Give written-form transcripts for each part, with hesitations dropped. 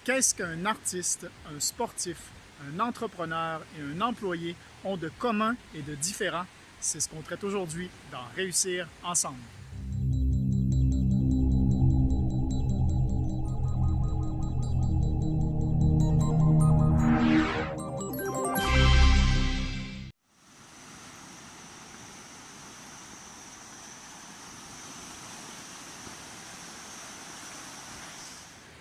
Qu'est-ce qu'un artiste, un sportif, un entrepreneur et un employé ont de commun et de différent? C'est ce qu'on traite aujourd'hui dans Réussir ensemble.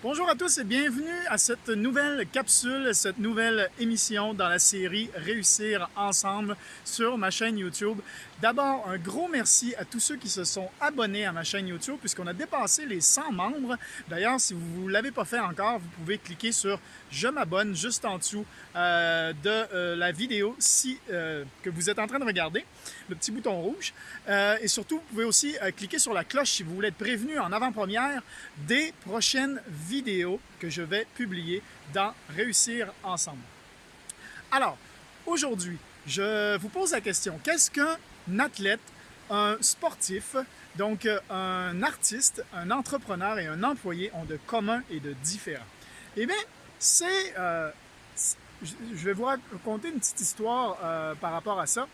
Bonjour à tous et bienvenue à cette nouvelle capsule, cette nouvelle émission dans la série Réussir ensemble sur ma chaîne YouTube. D'abord, un gros merci à tous ceux qui se sont abonnés à ma chaîne YouTube puisqu'on a dépassé les 100 membres. D'ailleurs, si vous ne l'avez pas fait encore, vous pouvez cliquer sur « Je m'abonne » juste en dessous de la vidéo que vous êtes en train de regarder, le petit bouton rouge. Et surtout, vous pouvez aussi cliquer sur la cloche si vous voulez être prévenu en avant-première des prochaines vidéos que je vais publier dans Réussir ensemble. Alors, aujourd'hui, je vous pose la question, qu'est-ce qu'un athlète, un sportif, donc un artiste, un entrepreneur et un employé ont de commun et de différent? Eh bien, je vais vous raconter une petite histoire par rapport à ça.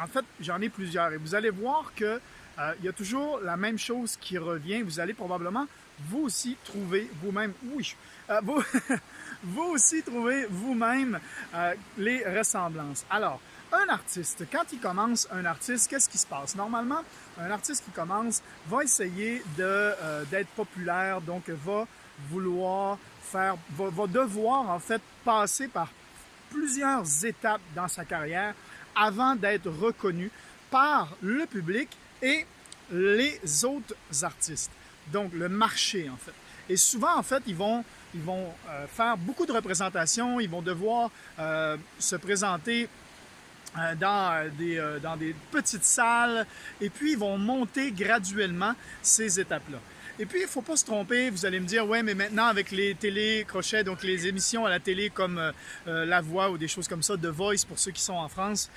En fait, j'en ai plusieurs et vous allez voir qu'il y a toujours la même chose qui revient. Vous allez probablement vous aussi trouver vous-même, vous aussi trouver vous-même les ressemblances. Alors, un artiste, quand il commence un artiste, qu'est-ce qui se passe? Normalement, un artiste qui commence va essayer d'être populaire, donc va devoir en fait passer par plusieurs étapes dans sa carrière avant d'être reconnu par le public et les autres artistes. Donc, le marché, en fait. Et souvent, en fait, ils vont faire beaucoup de représentations, ils vont devoir se présenter dans des petites salles, et puis ils vont monter graduellement ces étapes-là. Et puis, il ne faut pas se tromper, vous allez me dire, ouais, mais maintenant avec les télé-crochets, donc les émissions à la télé comme La Voix ou des choses comme ça, The Voice pour ceux qui sont en France,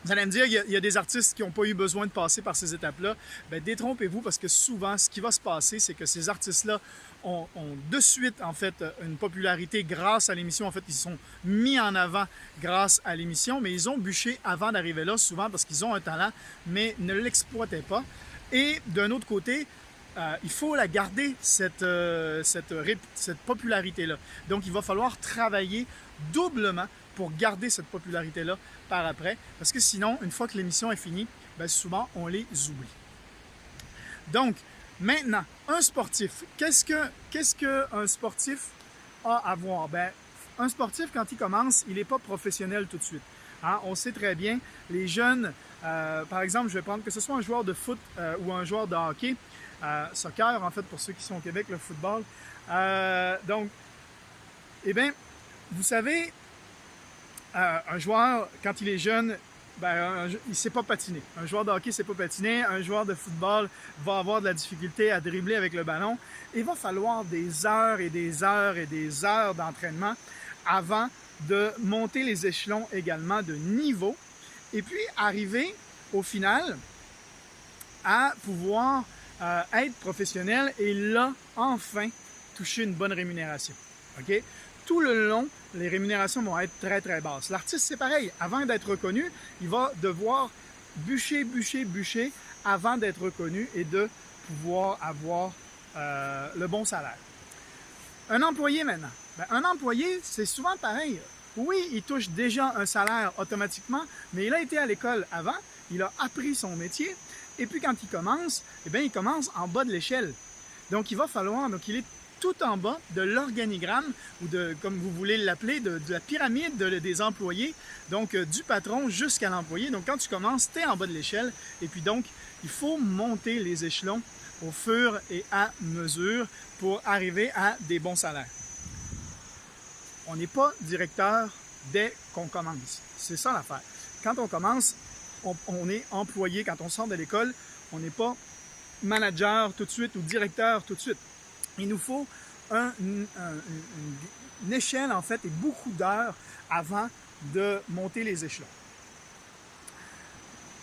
vous allez me dire, il y a des artistes qui n'ont pas eu besoin de passer par ces étapes-là. Bien, détrompez-vous parce que souvent, ce qui va se passer, c'est que ces artistes-là ont de suite, en fait, une popularité grâce à l'émission. En fait, ils sont mis en avant grâce à l'émission, mais ils ont bûché avant d'arriver là, souvent parce qu'ils ont un talent, mais ne l'exploitaient pas. Et d'un autre côté, il faut la garder, cette popularité-là. Donc, il va falloir travailler doublement pour garder cette popularité-là par après, parce que sinon, une fois que l'émission est finie, bien souvent, on les oublie. Donc, maintenant, un sportif. Qu'est-ce qu'un sportif a à voir? Bien, un sportif, quand il commence, il n'est pas professionnel tout de suite. Hein? On sait très bien, les jeunes, par exemple, je vais prendre que ce soit un joueur de foot ou un joueur de hockey, soccer, en fait, pour ceux qui sont au Québec, le football. Donc, eh bien, vous savez, un joueur, quand il est jeune, ben, il ne sait pas patiner. Un joueur de hockey ne sait pas patiner. Un joueur de football va avoir de la difficulté à dribbler avec le ballon. Il va falloir des heures et des heures et des heures d'entraînement avant de monter les échelons également de niveau et puis arriver au final à pouvoir être professionnel et là, enfin, toucher une bonne rémunération. OK? Tout le long, les rémunérations vont être très, très basses. L'artiste, c'est pareil. Avant d'être reconnu, il va devoir bûcher avant d'être reconnu et de pouvoir avoir le bon salaire. Un employé maintenant. Bien, un employé, c'est souvent pareil. Oui, il touche déjà un salaire automatiquement, mais il a été à l'école avant, il a appris son métier, et puis quand il commence, eh bien, il commence en bas de l'échelle. Donc, il va falloir, donc il est tout en bas de l'organigramme, ou de, comme vous voulez l'appeler, de la pyramide des employés, donc du patron jusqu'à l'employé. Donc, quand tu commences, tu es en bas de l'échelle, et puis donc, il faut monter les échelons au fur et à mesure pour arriver à des bons salaires. On n'est pas directeur dès qu'on commence. C'est ça l'affaire. Quand on commence, on est employé. Quand on sort de l'école, on n'est pas manager tout de suite ou directeur tout de suite. Il nous faut une échelle, en fait, et beaucoup d'heures avant de monter les échelons.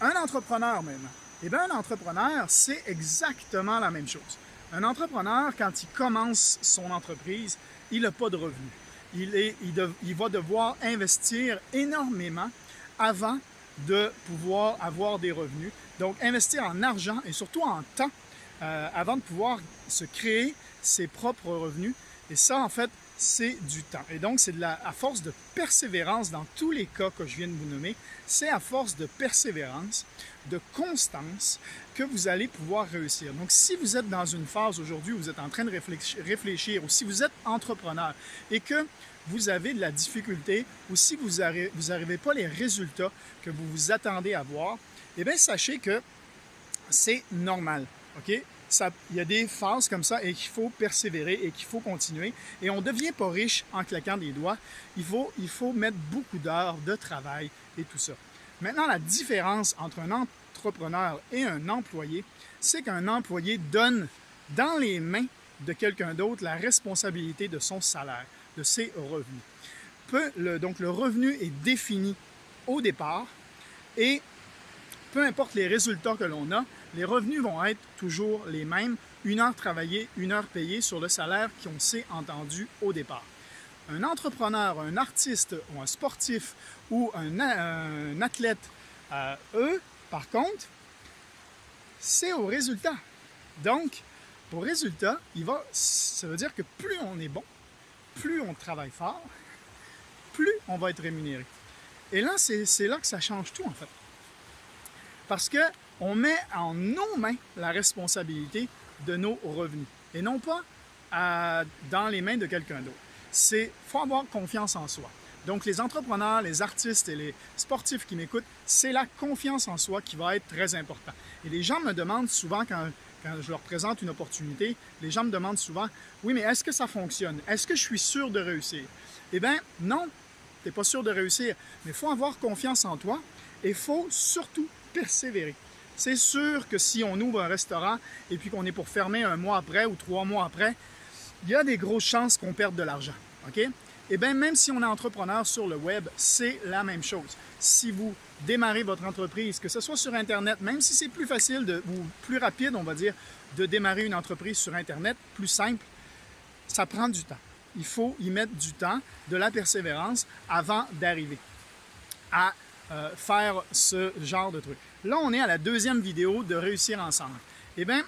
Un entrepreneur, maintenant. Eh bien, un entrepreneur, c'est exactement la même chose. Un entrepreneur, quand il commence son entreprise, il n'a pas de revenus. Il va devoir investir énormément avant de pouvoir avoir des revenus. Donc, investir en argent et surtout en temps avant de pouvoir se créer ses propres revenus. Et ça, en fait, c'est du temps. Et donc, c'est à force de persévérance dans tous les cas que je viens de vous nommer, c'est à force de persévérance, de constance, que vous allez pouvoir réussir. Donc, si vous êtes dans une phase aujourd'hui où vous êtes en train de réfléchir, ou si vous êtes entrepreneur et que vous avez de la difficulté, ou si vous n'arrivez pas les résultats que vous vous attendez à voir, eh bien, sachez que c'est normal. OK? Il y a des phases comme ça et qu'il faut persévérer et qu'il faut continuer. Et on ne devient pas riche en claquant des doigts. Il faut mettre beaucoup d'heures de travail et tout ça. Maintenant, la différence entre un entrepreneur et un employé, c'est qu'un employé donne dans les mains de quelqu'un d'autre la responsabilité de son salaire, de ses revenus. Donc, le revenu est défini au départ et peu importe les résultats que l'on a, les revenus vont être toujours les mêmes, 1 heure travaillée, 1 heure payée sur le salaire qu'on s'est entendu au départ. Un entrepreneur, un artiste ou un sportif ou un athlète, eux, par contre, c'est au résultat. Donc, au résultat, ça veut dire que plus on est bon, plus on travaille fort, plus on va être rémunéré. Et là, c'est là que ça change tout, en fait. Parce qu'on met en nos mains la responsabilité de nos revenus et non pas dans les mains de quelqu'un d'autre. Il faut avoir confiance en soi. Donc, les entrepreneurs, les artistes et les sportifs qui m'écoutent, c'est la confiance en soi qui va être très important. Et les gens me demandent souvent, quand je leur présente une opportunité, les gens me demandent souvent, oui, mais est-ce que ça fonctionne? Est-ce que je suis sûr de réussir? Eh bien, non, tu n'es pas sûr de réussir, mais il faut avoir confiance en toi et il faut surtout persévérer. C'est sûr que si on ouvre un restaurant et puis qu'on est pour fermer 1 mois après ou 3 mois après, il y a des grosses chances qu'on perde de l'argent. OK? Eh bien, même si on est entrepreneur sur le web, c'est la même chose. Si vous démarrez votre entreprise, que ce soit sur Internet, même si c'est plus facile ou plus rapide, on va dire, de démarrer une entreprise sur Internet, plus simple, ça prend du temps. Il faut y mettre du temps, de la persévérance avant d'arriver à faire ce genre de truc. Là, on est à la 2e vidéo de Réussir ensemble. Eh bien,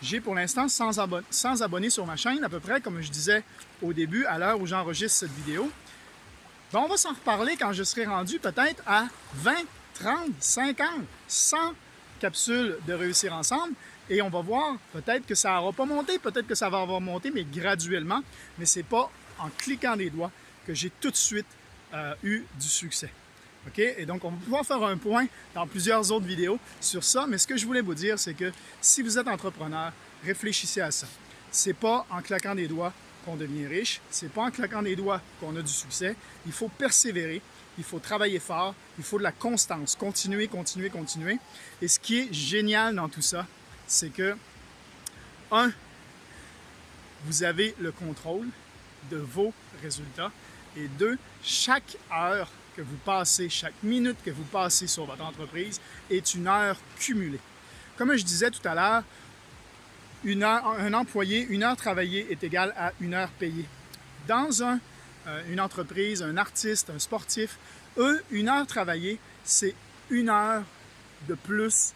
j'ai pour l'instant 100 abonnés sur ma chaîne, à peu près, comme je disais au début, à l'heure où j'enregistre cette vidéo. Ben, on va s'en reparler quand je serai rendu peut-être à 20, 30, 50, 100 capsules de Réussir ensemble. Et on va voir, peut-être que ça n'aura pas monté, peut-être que ça va avoir monté, mais graduellement. Mais ce n'est pas en cliquant des doigts que j'ai tout de suite eu du succès. OK? Et donc, on va pouvoir faire un point dans plusieurs autres vidéos sur ça. Mais ce que je voulais vous dire, c'est que si vous êtes entrepreneur, réfléchissez à ça. Ce n'est pas en claquant des doigts qu'on devient riche. Ce n'est pas en claquant des doigts qu'on a du succès. Il faut persévérer. Il faut travailler fort. Il faut de la constance. Continuer, continuer, continuer. Et ce qui est génial dans tout ça, c'est que, 1, vous avez le contrôle de vos résultats. Et 2, chaque heure que vous passez, chaque minute que vous passez sur votre entreprise est une heure cumulée. Comme je disais tout à l'heure, un employé, 1 heure travaillée est égale à 1 heure payée. Dans une entreprise, un artiste, un sportif, eux, 1 heure travaillée, c'est 1 heure de plus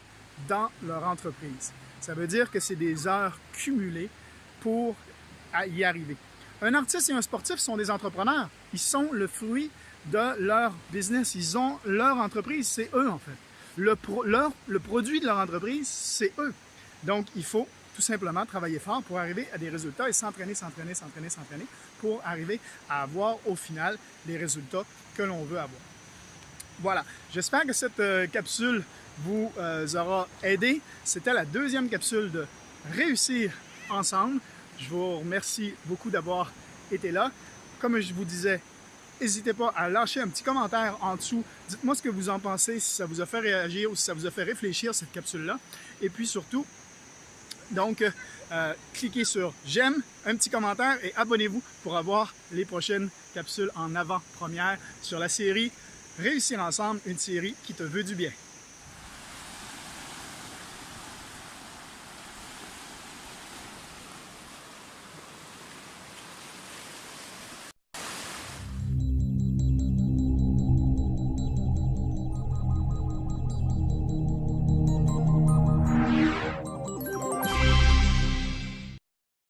dans leur entreprise. Ça veut dire que c'est des heures cumulées pour y arriver. Un artiste et un sportif sont des entrepreneurs. Ils sont le fruit de leur business. Ils ont leur entreprise, c'est eux en fait. Le produit de leur entreprise, c'est eux. Donc, il faut tout simplement travailler fort pour arriver à des résultats et s'entraîner, s'entraîner, s'entraîner, s'entraîner pour arriver à avoir au final les résultats que l'on veut avoir. Voilà, j'espère que cette capsule vous aura aidé. C'était la 2e capsule de Réussir ensemble. Je vous remercie beaucoup d'avoir été là. Comme je vous disais, n'hésitez pas à lâcher un petit commentaire en dessous. Dites-moi ce que vous en pensez, si ça vous a fait réagir ou si ça vous a fait réfléchir, cette capsule-là. Et puis surtout, donc, cliquez sur j'aime, un petit commentaire et abonnez-vous pour avoir les prochaines capsules en avant-première sur la série Réussir ensemble, une série qui te veut du bien.